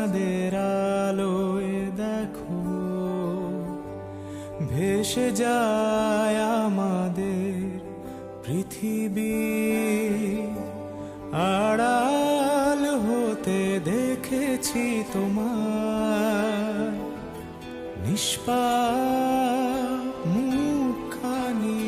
চাঁদের আলোয় দেখো ভেসে যায় আমাদের পৃথিবী, আড়াল হতে দেখেছি তোমার নিষ্পাপ মুখখানি।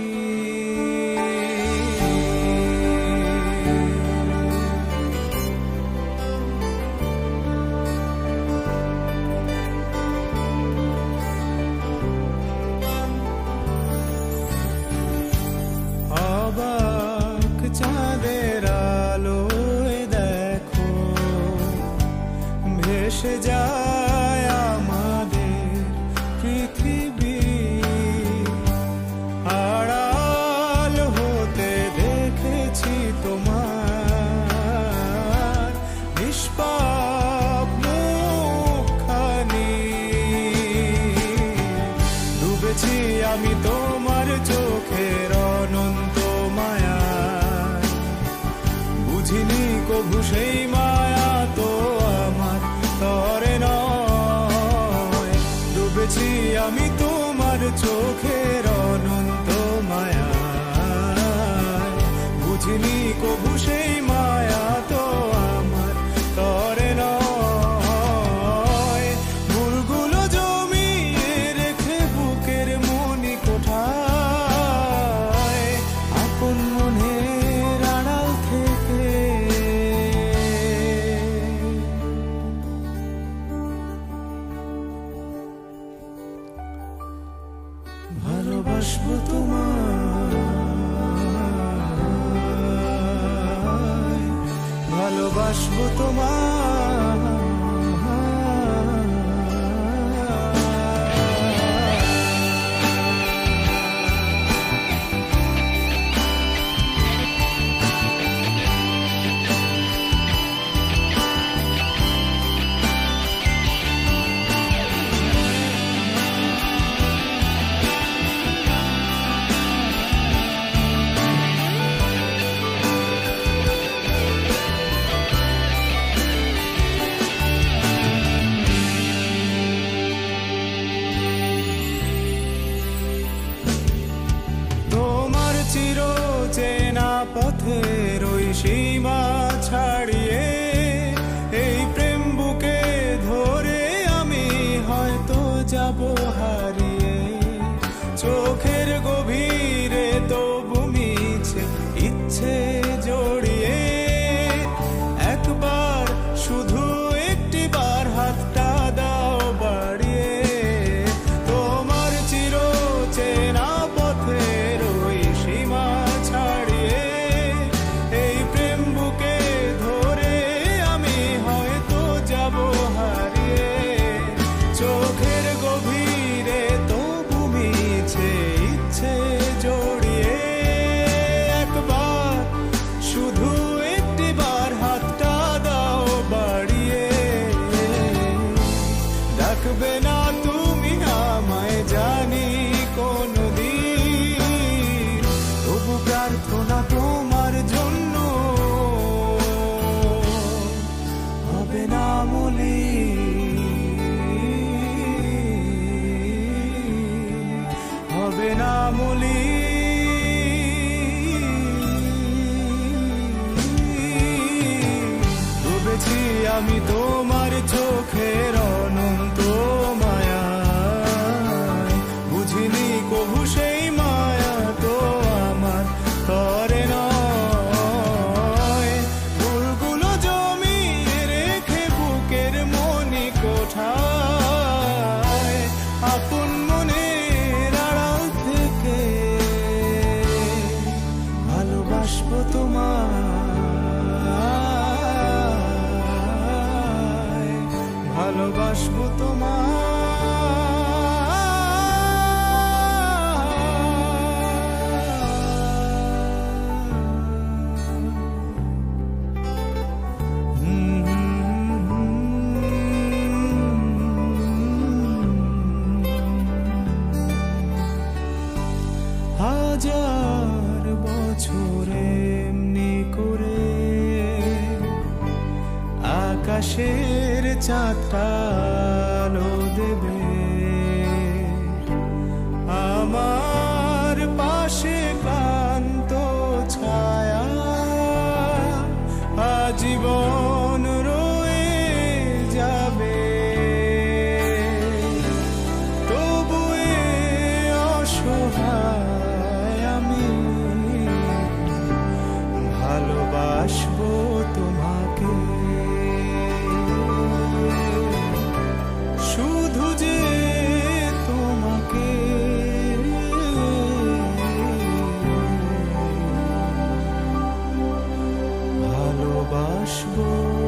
অবাক চাঁদের আলোয় দেখো ভেসে যায় আমাদের পৃথিবী, আড়াল হতে দেখেছি তোমার নিষ্পাপ মুখখানি। ডুবেছি আমি তোমার চোখের অনন্ত মায়ায়, বুঝিনি কভু সেই মায়া তো আমার তরে নয়। ডুবেছি আমি তোমার চোখের অনন্ত মায়ায়, বুঝিনি কভু সেই মায়া তো আমার তরে নয়। ভুলগুলো জমিয়ে রেখে বুকের মনি কোঠায়, আপন মনের আড়াল থেকে ভালোবাসবো তোমায়, ভালোবাসবো তোমায়। চেনা পথের ওই সীমা ছাড়িয়ে এই প্রেম বুকে ধরে আমি হয়তো যাব হারিয়ে। চোখের গভীরে তবু মিছে ইচ্ছে জড়িয়ে, একবার শুধু একটি বার হাতটা দাও বাড়িয়ে। তোমার চির চেনা পথের ওই সীমা ছাড়িয়ে এই প্রেম বুকে ধরে আমি হয়তো যাব হারিয়ে। চোখের গভীরে তবু মিছে ইচ্ছে জড়িয়ে, একবার শুধু একটি বার হাতটা দাও বাড়িয়ে। ডাকবে না তুমি আমায় জানি কোনদিন, তবু প্রার্থনা তোমার জন্য হবে না মলিন, হবে না মলিন। ডুবেছি আমি তোমার চোখের অনন্ত মায়ায়, বুঝিনি কভু সেই মায়া তো আমার তরে নয়। ভুলগুলো জমিয়ে রেখে বুকের মনি কোঠায়, আপন মনের আড়াল থেকে ভালোবাসবো তোমায়, ভালোবাসবো তোমায়। হাজার বছর এমনি করে আকাশে মনের চাঁদটা আলো দেবে, আমার পাশে ক্লান্ত ছায়া আজীবন রয়ে যাবে। তবু এ অসহায় আমি ভালোবাসবো তোমাকে, শুধু যে তোমাকে। ভালোবাসবো।